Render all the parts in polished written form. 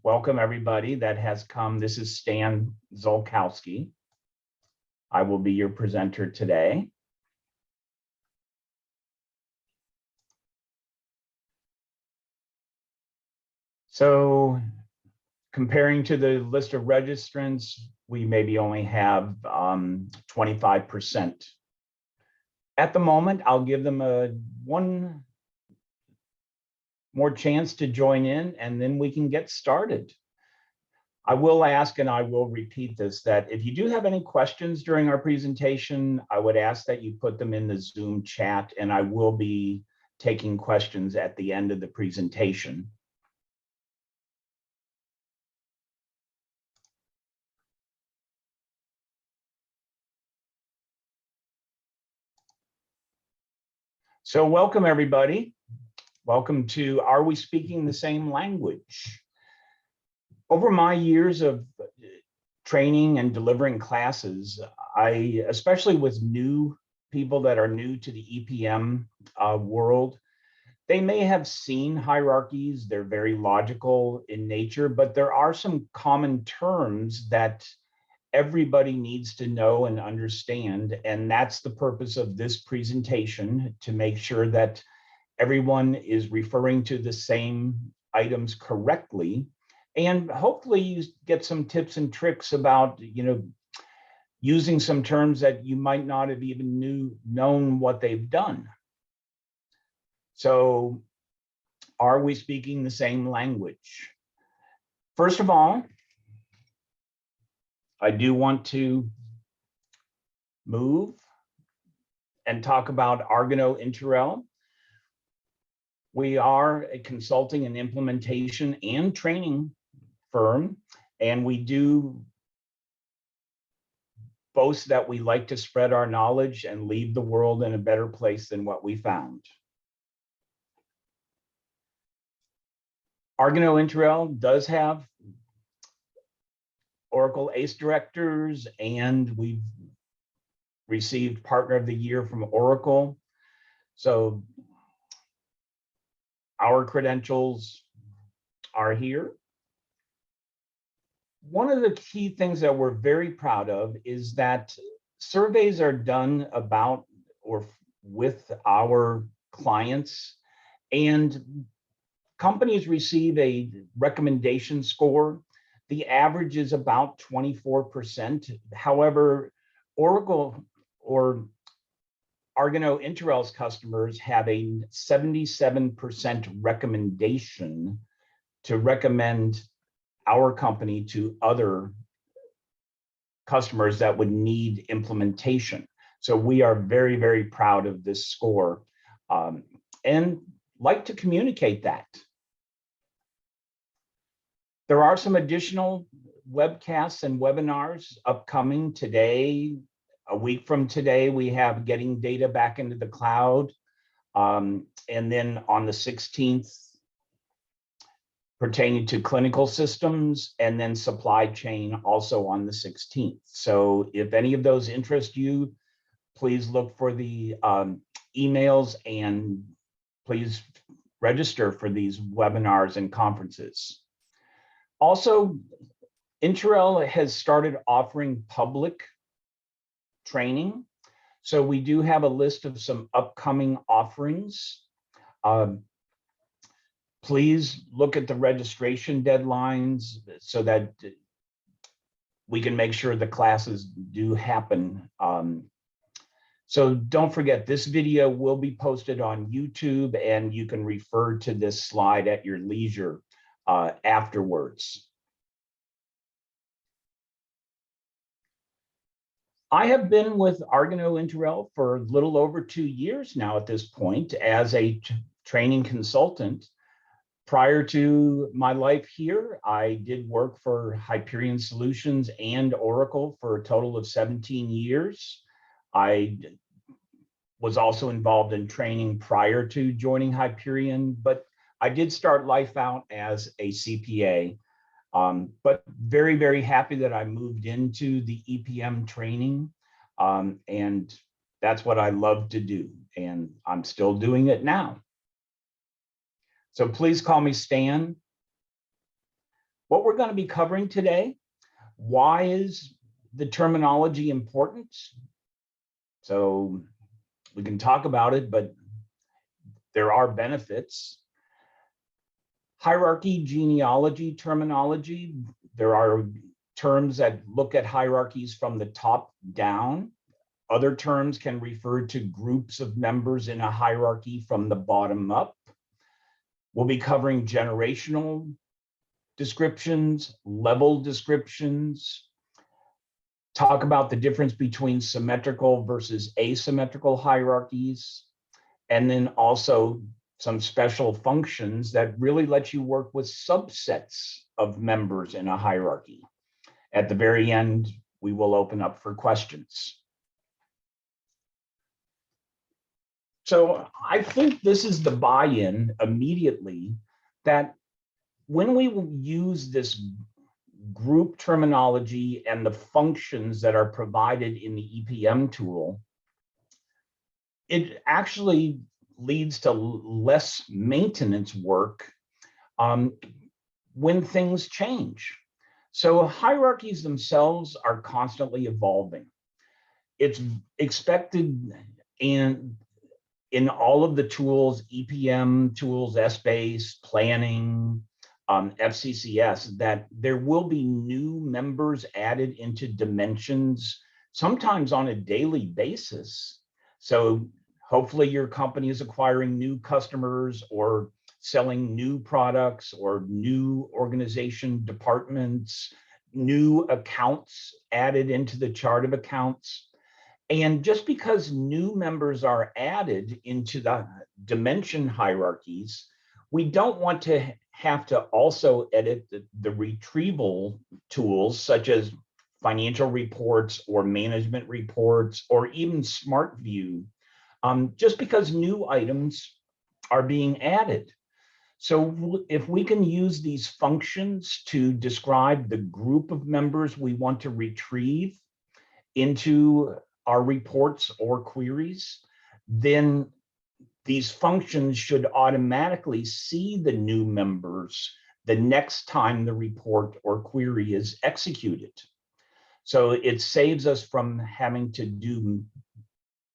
Welcome everybody that has come. This is Stan Zolkowski. I will be your presenter today. So comparing to the list of registrants, we maybe only have 25%. At the moment, I'll give them one more chance to join in, and then we can get started. I will ask, and I will repeat this, that if you do have any questions during our presentation, I would ask that you put them in the Zoom chat, and I will be taking questions at the end of the presentation. So welcome everybody. Welcome to Are We Speaking the Same Language? Over my years of training and delivering classes, especially with new people that are new to the EPM world, they may have seen hierarchies. They're very logical in nature, but there are some common terms that everybody needs to know and understand. And that's the purpose of this presentation, to make sure that everyone is referring to the same items correctly. And hopefully you get some tips and tricks about, using some terms that you might not have even known what they've done. So, are we speaking the same language? First of all, I do want to move and talk about Argano Interrel. We are a consulting and implementation and training firm, and we do boast that we like to spread our knowledge and leave the world in a better place than what we found. Argano Interrel does have Oracle ACE directors, and we've received Partner of the Year from Oracle. So our credentials are here. One of the key things that we're very proud of is that surveys are done about or with our clients, and companies receive a recommendation score. The average is about 24%. However, Oracle or Argano Interrel's customers have a 77% recommendation to recommend our company to other customers that would need implementation. So we are very, very proud of this score, and like to communicate that. There are some additional webcasts and webinars upcoming today. A week from today, we have getting data back into the cloud. And then on the 16th, pertaining to clinical systems, and then supply chain also on the 16th. So if any of those interest you, please look for the emails, and please register for these webinars and conferences. Also, Interrel has started offering public training. So we do have a list of some upcoming offerings. Please look at the registration deadlines so that we can make sure the classes do happen. So don't forget, this video will be posted on YouTube, and you can refer to this slide at your leisure afterwards. I have been with Argano Interrel for a little over 2 years now at this point as a training consultant. Prior to my life here, I did work for Hyperion Solutions and Oracle for a total of 17 years. I was also involved in training prior to joining Hyperion, but I did start life out as a CPA. But very, very happy that I moved into the EPM training, and that's what I love to do, and I'm still doing it now. So please call me Stan. what we're going to be covering today. Why is the terminology important? So we can talk about it, but there are benefits. Hierarchy, genealogy, terminology. There are terms that look at hierarchies from the top down. Other terms can refer to groups of members in a hierarchy from the bottom up. We'll be covering generational descriptions, level descriptions, talk about the difference between symmetrical versus asymmetrical hierarchies, and then also some special functions that really let you work with subsets of members in a hierarchy. At the very end, we will open up for questions. So I think this is the buy-in immediately that when we use this group terminology and the functions that are provided in the EPM tool, it actually leads to less maintenance work when things change. So hierarchies themselves are constantly evolving. It's expected in all of the tools, EPM tools, SBase, planning, FCCS, that there will be new members added into dimensions, sometimes on a daily basis. So hopefully your company is acquiring new customers or selling new products or new organization departments, new accounts added into the chart of accounts. And just because new members are added into the dimension hierarchies, we don't want to have to also edit the retrieval tools such as financial reports or management reports or even Smart View, just because new items are being added. So if we can use these functions to describe the group of members we want to retrieve into our reports or queries, then these functions should automatically see the new members the next time the report or query is executed. So it saves us from having to do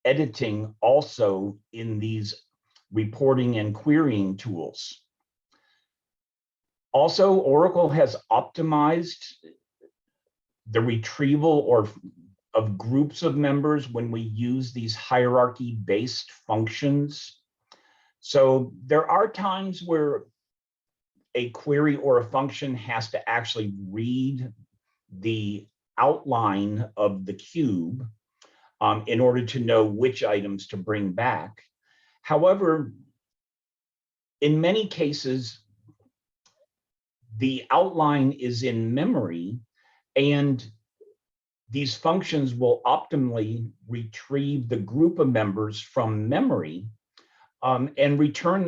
editing also in these reporting and querying tools. Also, Oracle has optimized the retrieval of groups of members when we use these hierarchy-based functions. So there are times where a query or a function has to actually read the outline of the cube in order to know which items to bring back. However, in many cases, the outline is in memory, and these functions will optimally retrieve the group of members from memory and return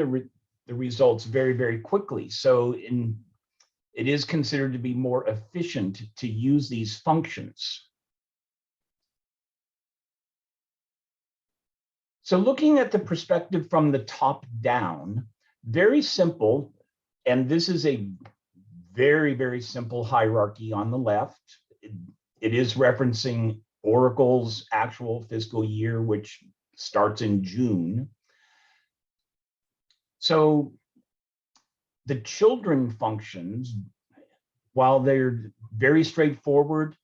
the results very, very quickly. So it is considered to be more efficient to use these functions. So looking at the perspective from the top down, very simple, and this is a very, very simple hierarchy on the left. It is referencing Oracle's actual fiscal year, which starts in June. So the children functions, while they're very straightforward,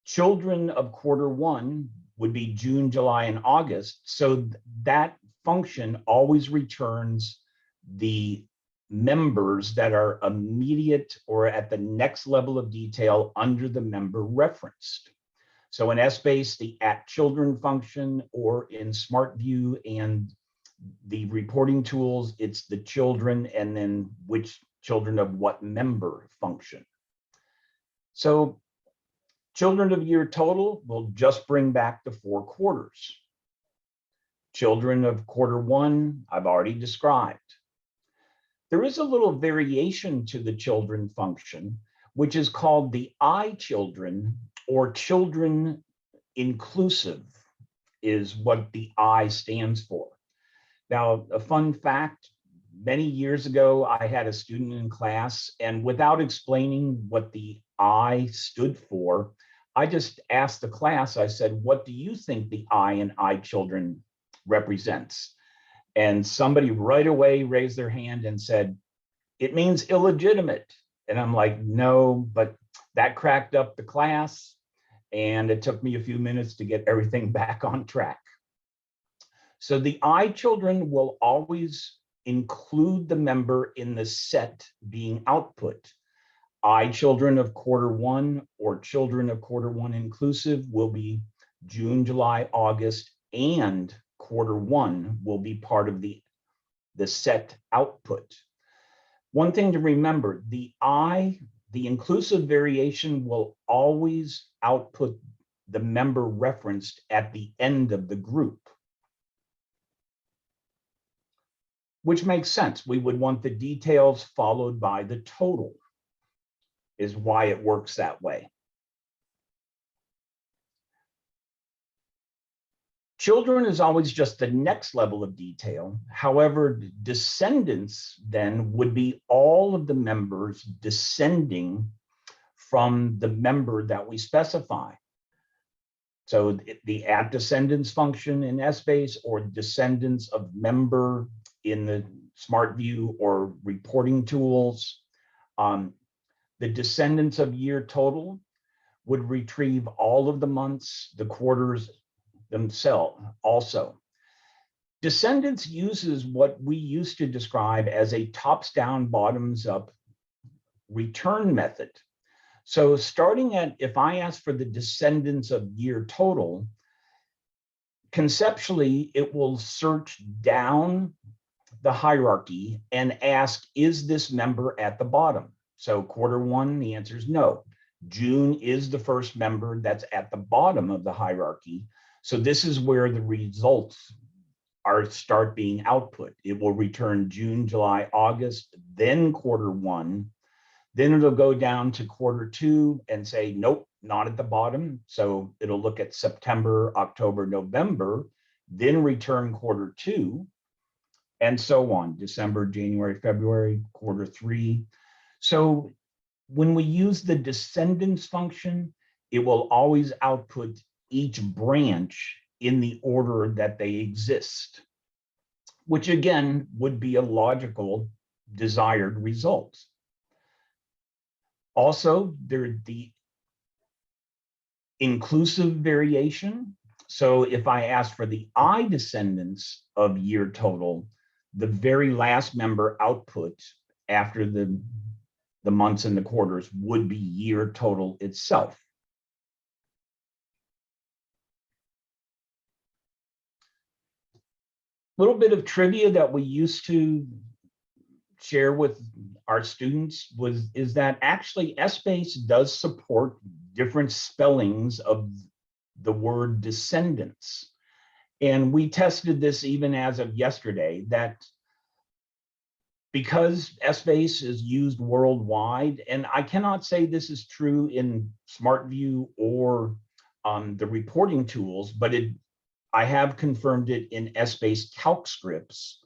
children of quarter one would be June, July, and August. So that function always returns the members that are immediate or at the next level of detail under the member referenced. So in SBase, the @children function, or in Smart View and the reporting tools, it's the children and then which children of what member function. So children of year total will just bring back the 4 quarters. Children of quarter one, I've already described. There is a little variation to the children function, which is called the I-children, or children inclusive is what the I stands for. Now, a fun fact, many years ago, I had a student in class, and without explaining what the I stood for, I just asked the class, I said, what do you think the I in I children represents? And somebody right away raised their hand and said, it means illegitimate. And I'm like, no, but that cracked up the class. And it took me a few minutes to get everything back on track. So the I children will always include the member in the set being output. I children of quarter one or children of quarter one inclusive will be June, July, August, and quarter one will be part of the set output. One thing to remember, the inclusive variation will always output the member referenced at the end of the group, which makes sense. We would want the details followed by the total, is why it works that way. Children is always just the next level of detail. However, descendants then would be all of the members descending from the member that we specify. So the at descendants function in SBase or descendants of member in the SmartView or reporting tools. The descendants of year total would retrieve all of the months, the quarters themselves also. Descendants uses what we used to describe as a tops down, bottoms up return method. So starting at, if I ask for the descendants of year total, conceptually, it will search down the hierarchy and ask, is this member at the bottom? So quarter one, the answer is no. June is the first member that's at the bottom of the hierarchy. So this is where the results start being output. It will return June, July, August, then quarter one. Then it'll go down to quarter two and say, nope, not at the bottom. So it'll look at September, October, November, then return quarter two, and so on, December, January, February, quarter three. So when we use the descendants function, it will always output each branch in the order that they exist, which again would be a logical desired result. Also, there's the inclusive variation. So if I ask for the I descendants of year total, the very last member output after the months and the quarters would be year total itself. A little bit of trivia that we used to share with our students is that actually SBase does support different spellings of the word descendants. And we tested this even as of yesterday, that because SBase is used worldwide, and I cannot say this is true in SmartView or the reporting tools, but I have confirmed it in SBase calc scripts.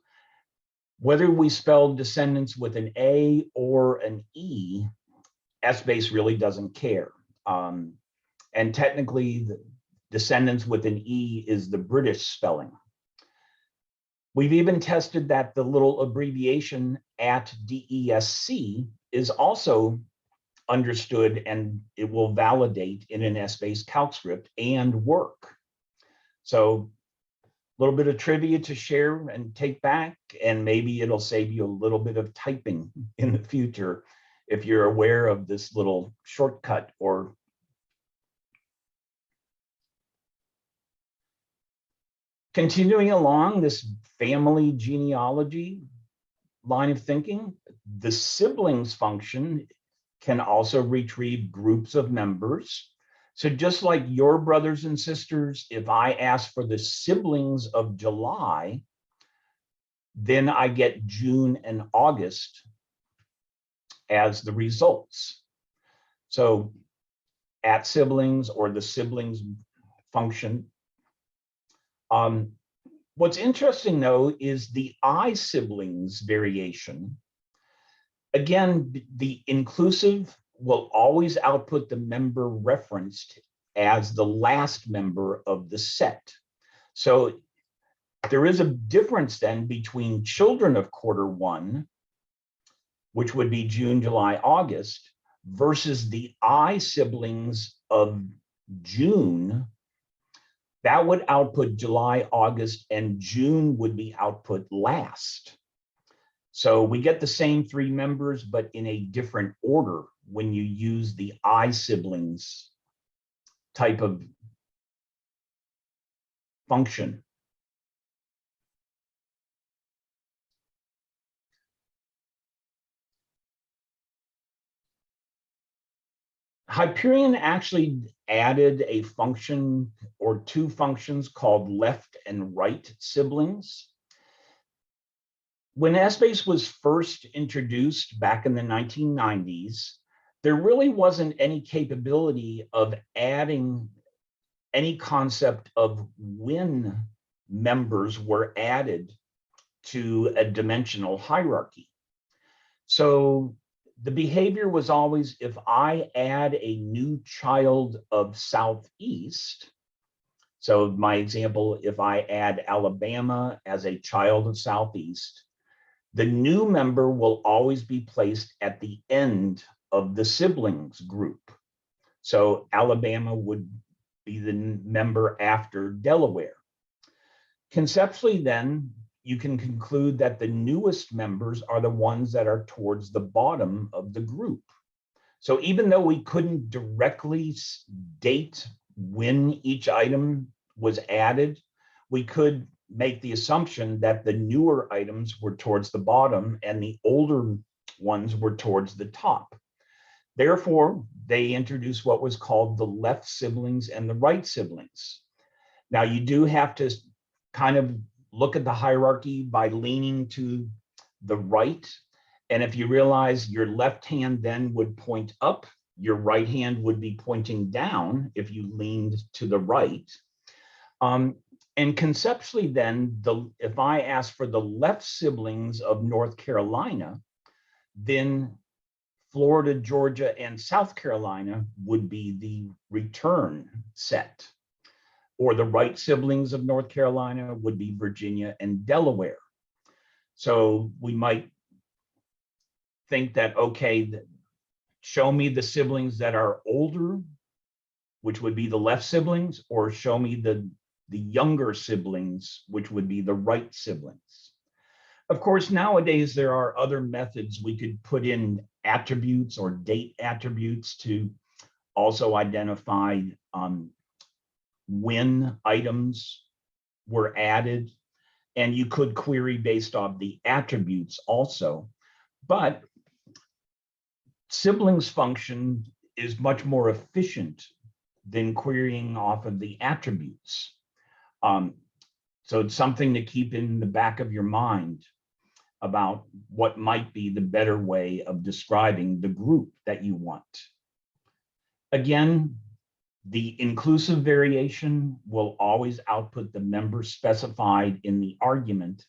Whether we spell descendants with an A or an E, SBase really doesn't care. And technically, the descendants with an E is the British spelling. We've even tested that the little abbreviation at DESC is also understood, and it will validate in an SBase calc script and work. So a little bit of trivia to share and take back, and maybe it'll save you a little bit of typing in the future if you're aware of this little shortcut. Or continuing along this family genealogy line of thinking, the siblings function can also retrieve groups of members. So just like your brothers and sisters, if I ask for the siblings of July, then I get June and August as the results. So at siblings or the siblings function. What's interesting though is the I siblings variation. Again, the inclusive will always output the member referenced as the last member of the set. So there is a difference then between children of quarter one, which would be June, July, August, versus the I siblings of June. That would output July, August, and June would be output last. So we get the same three members, but in a different order when you use the I siblings type of function. Hyperion actually added a function or two functions called left and right siblings. When Essbase was first introduced back in the 1990s, there really wasn't any capability of adding any concept of when members were added to a dimensional hierarchy. So the behavior was always, if I add a new child of Southeast, so my example, if I add Alabama as a child of Southeast, the new member will always be placed at the end of the siblings group. So Alabama would be the member after Delaware. Conceptually then, you can conclude that the newest members are the ones that are towards the bottom of the group. So even though we couldn't directly date when each item was added, we could make the assumption that the newer items were towards the bottom and the older ones were towards the top. Therefore, they introduced what was called the left siblings and the right siblings. Now, you do have to kind of look at the hierarchy by leaning to the right. And if you realize your left hand then would point up, your right hand would be pointing down if you leaned to the right. And conceptually then, if I ask for the left siblings of North Carolina, then Florida, Georgia, and South Carolina would be the return set. Or the right siblings of North Carolina would be Virginia and Delaware. So we might think that, okay, show me the siblings that are older, which would be the left siblings, or show me the younger siblings, which would be the right siblings. Of course, nowadays there are other methods. We could put in attributes or date attributes to also identify when items were added, and you could query based on the attributes also. But siblings function is much more efficient than querying off of the attributes. So it's something to keep in the back of your mind about what might be the better way of describing the group that you want. Again, the inclusive variation will always output the member specified in the argument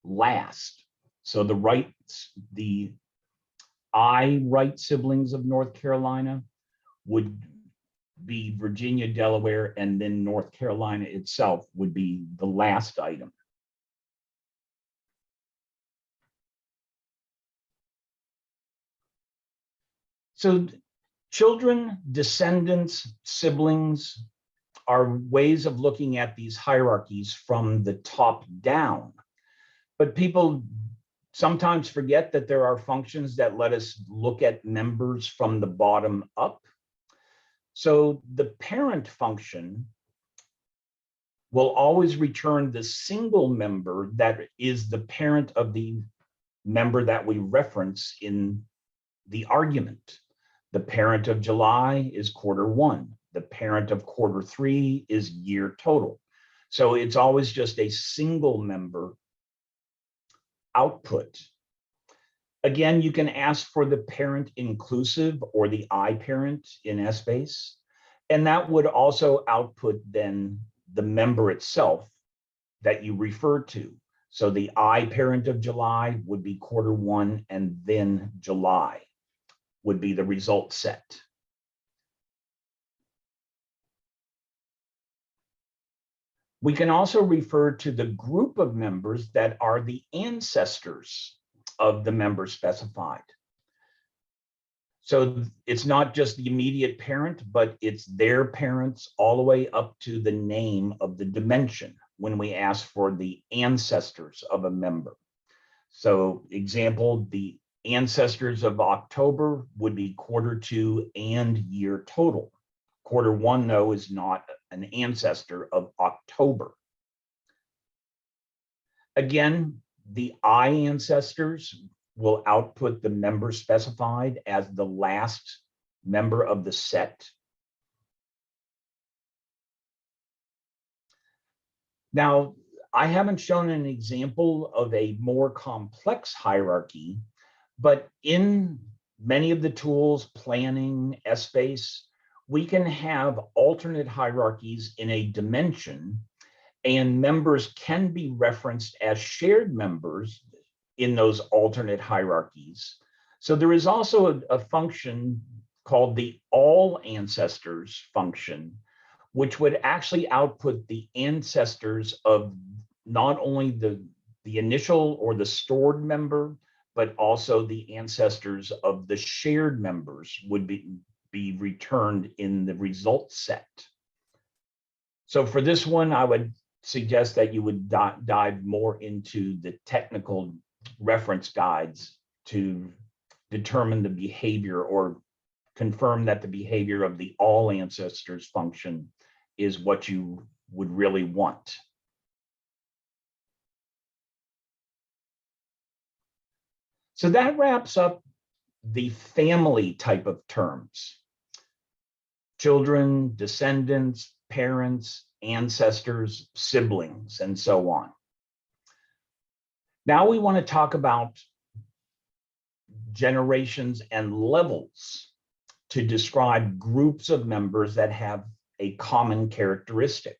last. So the I right siblings of North Carolina would be Virginia, Delaware, and then North Carolina itself would be the last item. So children, descendants, siblings are ways of looking at these hierarchies from the top down. But people sometimes forget that there are functions that let us look at members from the bottom up. So the parent function will always return the single member that is the parent of the member that we reference in the argument. The parent of July is quarter one. The parent of quarter three is year total. So it's always just a single member output. Again, you can ask for the parent inclusive or the I parent in Essbase, and that would also output then the member itself that you refer to. So the I parent of July would be Q1, and then July would be the result set. We can also refer to the group of members that are the ancestors of the member specified. So it's not just the immediate parent, but it's their parents all the way up to the name of the dimension when we ask for the ancestors of a member. So example, the ancestors of October would be Q2 and year total. Q1, though, is not an ancestor of October. Again, the I ancestors will output the member specified as the last member of the set. Now, I haven't shown an example of a more complex hierarchy, but in many of the tools, planning, Essbase, we can have alternate hierarchies in a dimension, and members can be referenced as shared members in those alternate hierarchies. So there is also a function called the all ancestors function, which would actually output the ancestors of not only the initial or the stored member, but also the ancestors of the shared members would be returned in the result set. So for this one, I would suggest that you would dive more into the technical reference guides to determine the behavior or confirm that the behavior of the all ancestors function is what you would really want. So that wraps up the family type of terms: children, descendants, parents, ancestors, siblings, and so on. Now we want to talk about generations and levels to describe groups of members that have a common characteristic.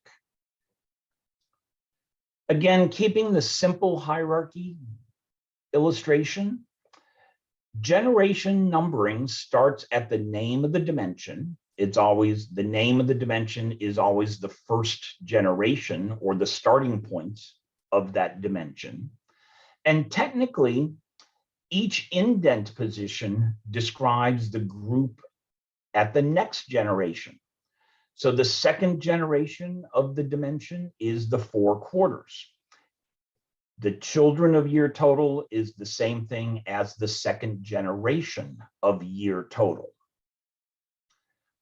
Again, keeping the simple hierarchy illustration, generation numbering starts at the name of the dimension. It's always the name of the dimension is always the first generation or the starting point of that dimension. And technically, each indent position describes the group at the next generation. So the second generation of the dimension is the 4 quarters. The children of year total is the same thing as the second generation of year total.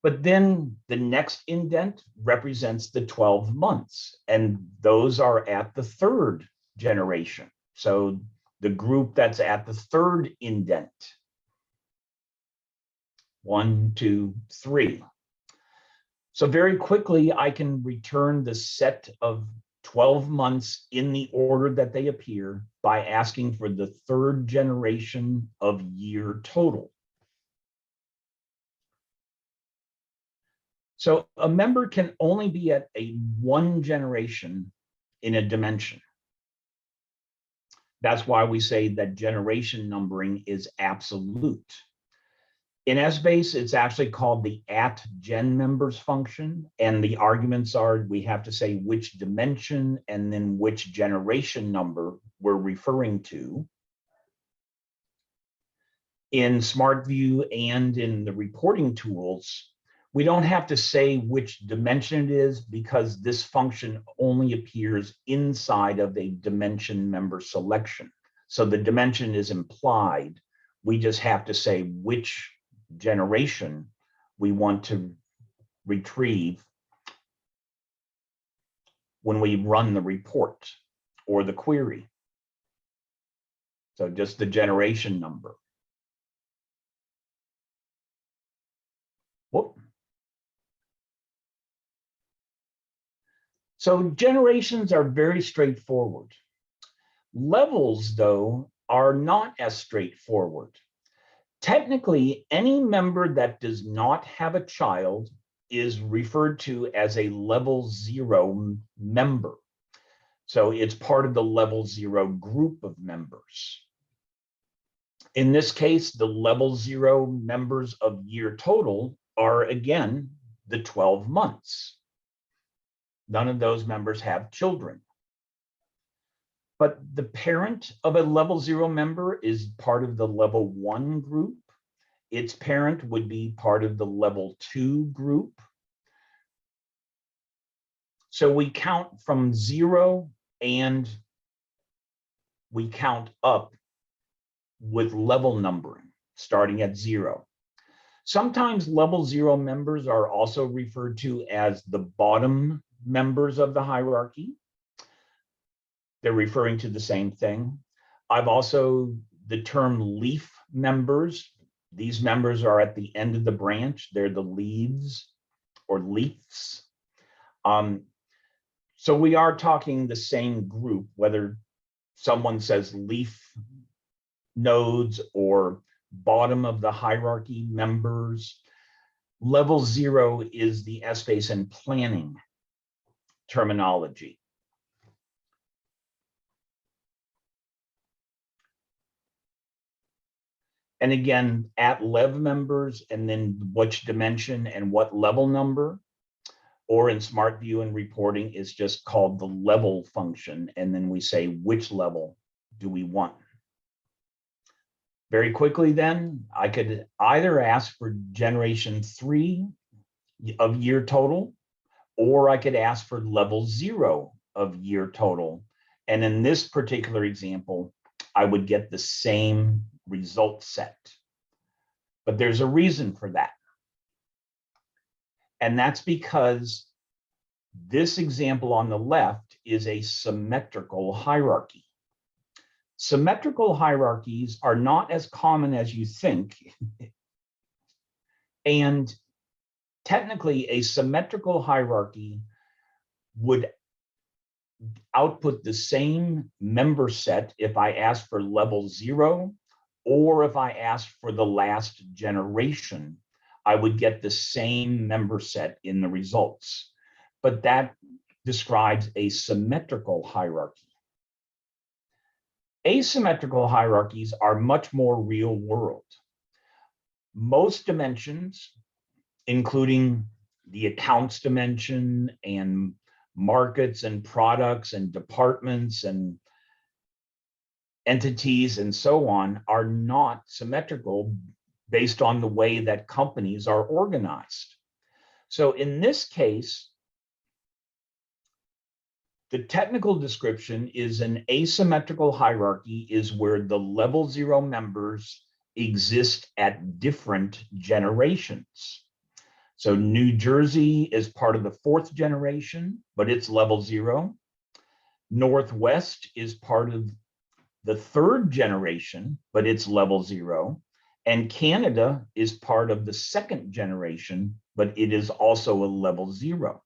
But then the next indent represents the 12 months, and those are at the third generation. So the group that's at the third indent, 1, 2, 3. So very quickly, I can return the set of 12 months in the order that they appear by asking for the third generation of year total. So a member can only be at one generation in a dimension. That's why we say that generation numbering is absolute. In Essbase, it's actually called the @GenMembers function, and the arguments are we have to say which dimension and then which generation number we're referring to. In SmartView and in the reporting tools, we don't have to say which dimension it is because this function only appears inside of a dimension member selection. So the dimension is implied. We just have to say which generation we want to retrieve when we run the report or the query. So just the generation number. Whoop. So generations are very straightforward. Levels, though, are not as straightforward. Technically, any member that does not have a child is referred to as a level 0 member. So it's part of the level 0 group of members. In this case, the level 0 members of year total are, again, the 12 months. None of those members have children. But the parent of a level 0 member is part of the level 1 group. Its parent would be part of the level 2 group. So we count from 0 and we count up with level numbering, starting at 0. Sometimes level 0 members are also referred to as the bottom members of the hierarchy. They're referring to the same thing. I've also, the term leaf members, these members are at the end of the branch. They're the leaves or leaves. So we are talking the same group, whether someone says leaf nodes or bottom of the hierarchy members. Level 0 is the S-base and planning terminology. And again, at lev members, and then which dimension and what level number, or in Smart View and reporting is just called the level function. And then we say, which level do we want? Very quickly then, I could either ask for generation 3 of year total, or I could ask for level 0 of year total. And in this particular example, I would get the same result set. But there's a reason for that. And that's because this example on the left is a symmetrical hierarchy. Symmetrical hierarchies are not as common as you think. And technically, a symmetrical hierarchy would output the same member set if I asked for level 0, or if I asked for the last generation, I would get the same member set in the results. But that describes a symmetrical hierarchy. Asymmetrical hierarchies are much more real world. Most dimensions, including the accounts dimension and markets and products and departments and entities and so on, are not symmetrical based on the way that companies are organized. So in this case, the technical description is an asymmetrical hierarchy is where the level 0 members exist at different generations. So New Jersey is part of the 4th generation, but it's level 0. Northwest is part of the 3rd generation, but it's level 0. And Canada is part of the 2nd generation, but it is also a level 0.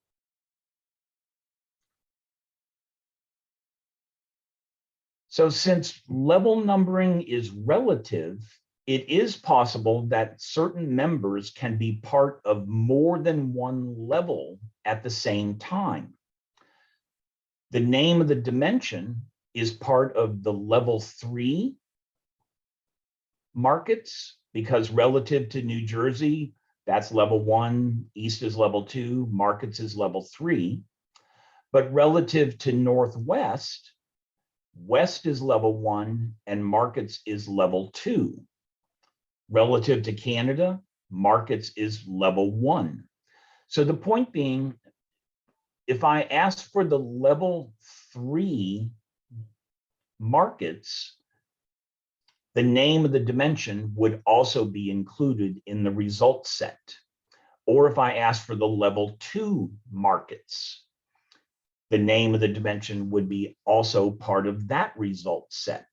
So since level numbering is relative, it is possible that certain members can be part of more than one level at the same time. The name of the dimension is part of the level 3 markets, because relative to New Jersey, that's level 1, East is level 2, markets is level 3. But relative to Northwest, West is level 1 and markets is level 2. Relative to Canada, markets is level 1. So the point being, if I ask for the level 3 markets, the name of the dimension would also be included in the result set. Or if I ask for the level 2 markets, the name of the dimension would be also part of that result set.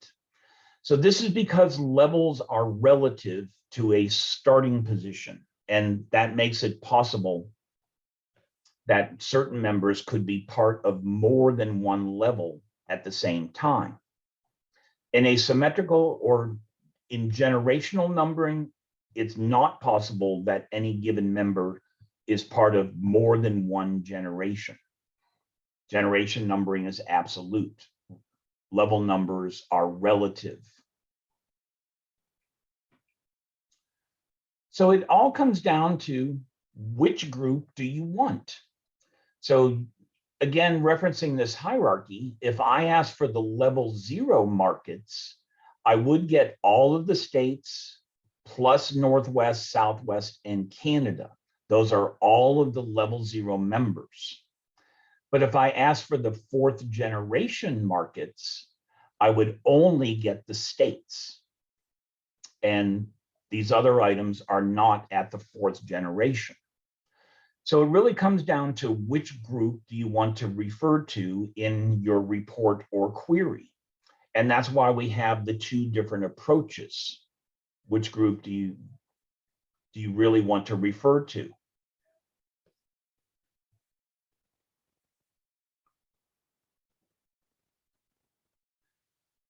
So this is because levels are relative to a starting position, and that makes it possible that certain members could be part of more than one level at the same time. In a symmetrical or in generational numbering, it's not possible that any given member is part of more than one generation. Generation numbering is absolute. Level numbers are relative. So it all comes down to which group do you want? So again, referencing this hierarchy, if I ask for the level 0 markets, I would get all of the states plus Northwest, Southwest, and Canada. Those are all of the level 0 members. But if I ask for the 4th generation markets, I would only get the states. And these other items are not at the 4th generation. So it really comes down to which group do you want to refer to in your report or query. And that's why we have the 2 different approaches. Which group do you really want to refer to?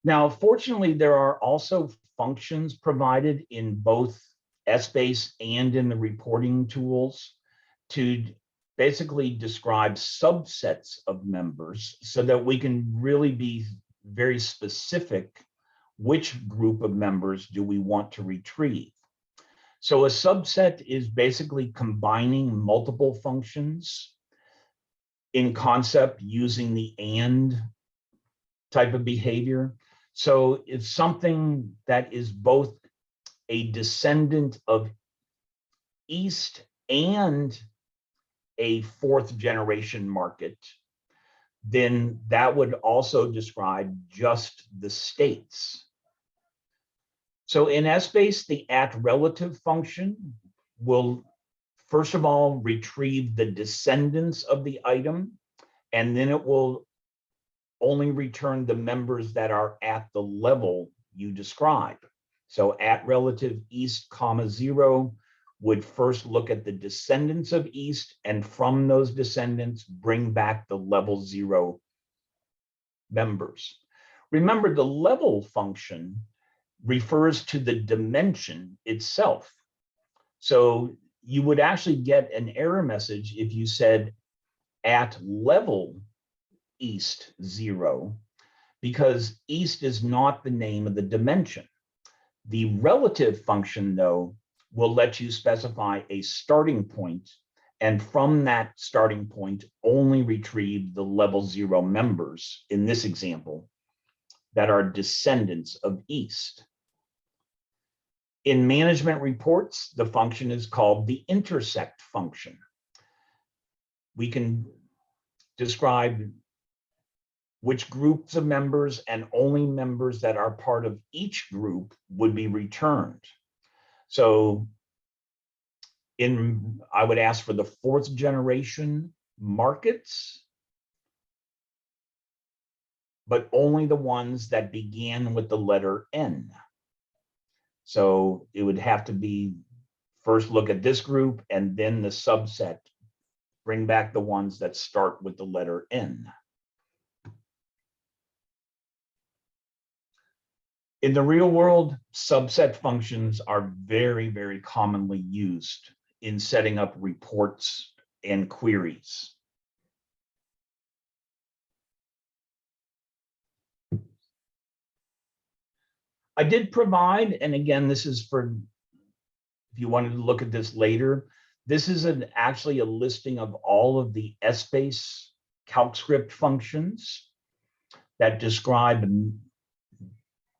Now, fortunately, there are also functions provided in both Essbase and in the reporting tools to basically describe subsets of members so that we can really be very specific which group of members do we want to retrieve. So a subset is basically combining multiple functions in concept using the AND type of behavior. So it's something that is both a descendant of East and a 4th generation market, then that would also describe just the states. So in Essbase, the @relative function will, first of all, retrieve the descendants of the item, and then it will only return the members that are at the level you describe. So @relative East, 0 would first look at the descendants of East, and from those descendants, bring back the level 0 members. Remember, the level function refers to the dimension itself. So you would actually get an error message if you said @level East 0, because East is not the name of the dimension. The relative function, though, will let you specify a starting point, and from that starting point, only retrieve the level 0 members, in this example, that are descendants of East. In management reports, the function is called the intersect function. We can describe which groups of members and only members that are part of each group would be returned. So I would ask for the 4th generation markets, but only the ones that began with the letter N. So it would have to be first look at this group and then the subset, bring back the ones that start with the letter N. In the real world, subset functions are very, very commonly used in setting up reports and queries. I did provide, and again, this is for, if you wanted to look at this later, this is actually a listing of all of the Essbase CalcScript functions that describe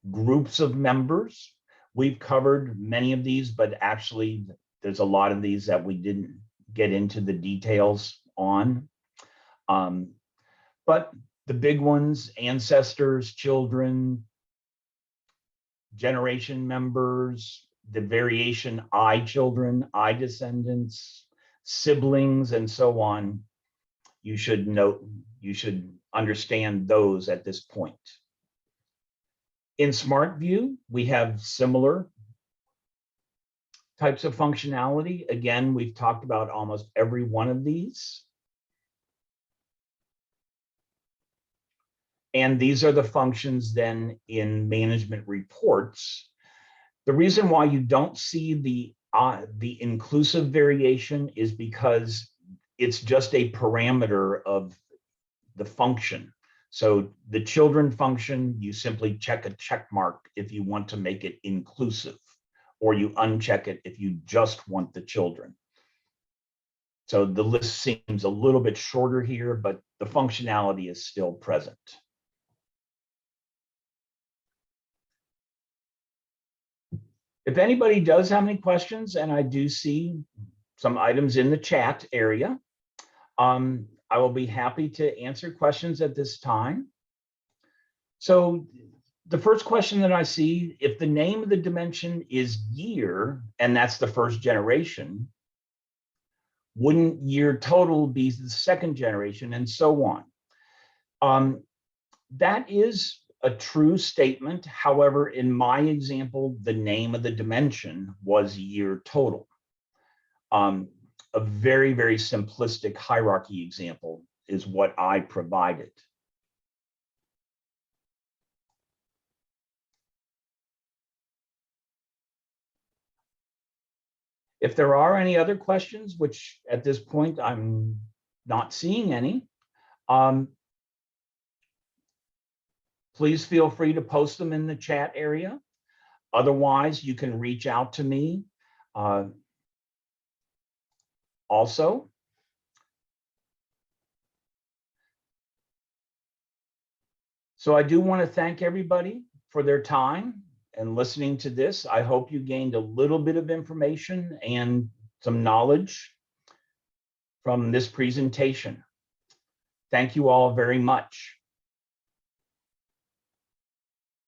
groups of members. We've covered many of these, but actually there's a lot of these that we didn't get into the details on. But the big ones: ancestors, children, generation members, the variation I children, I descendants, siblings, and so on. You should understand those at this point. In SmartView, we have similar types of functionality. Again, we've talked about almost every one of these. And these are the functions then in management reports. The reason why you don't see the inclusive variation is because it's just a parameter of the function. So the children function, you simply check a check mark if you want to make it inclusive, or you uncheck it if you just want the children. So the list seems a little bit shorter here, but the functionality is still present. If anybody does have any questions, and I do see some items in the chat area, I will be happy to answer questions at this time. So the first question that I see, if the name of the dimension is year, and that's the first generation, wouldn't year total be the second generation, and so on? That is a true statement. However, in my example, the name of the dimension was year total. A very, very simplistic hierarchy example is what I provided. If there are any other questions, which at this point I'm not seeing any, please feel free to post them in the chat area. Otherwise, you can reach out to me also. So I do want to thank everybody for their time and listening to this. I hope you gained a little bit of information and some knowledge from this presentation. Thank you all very much.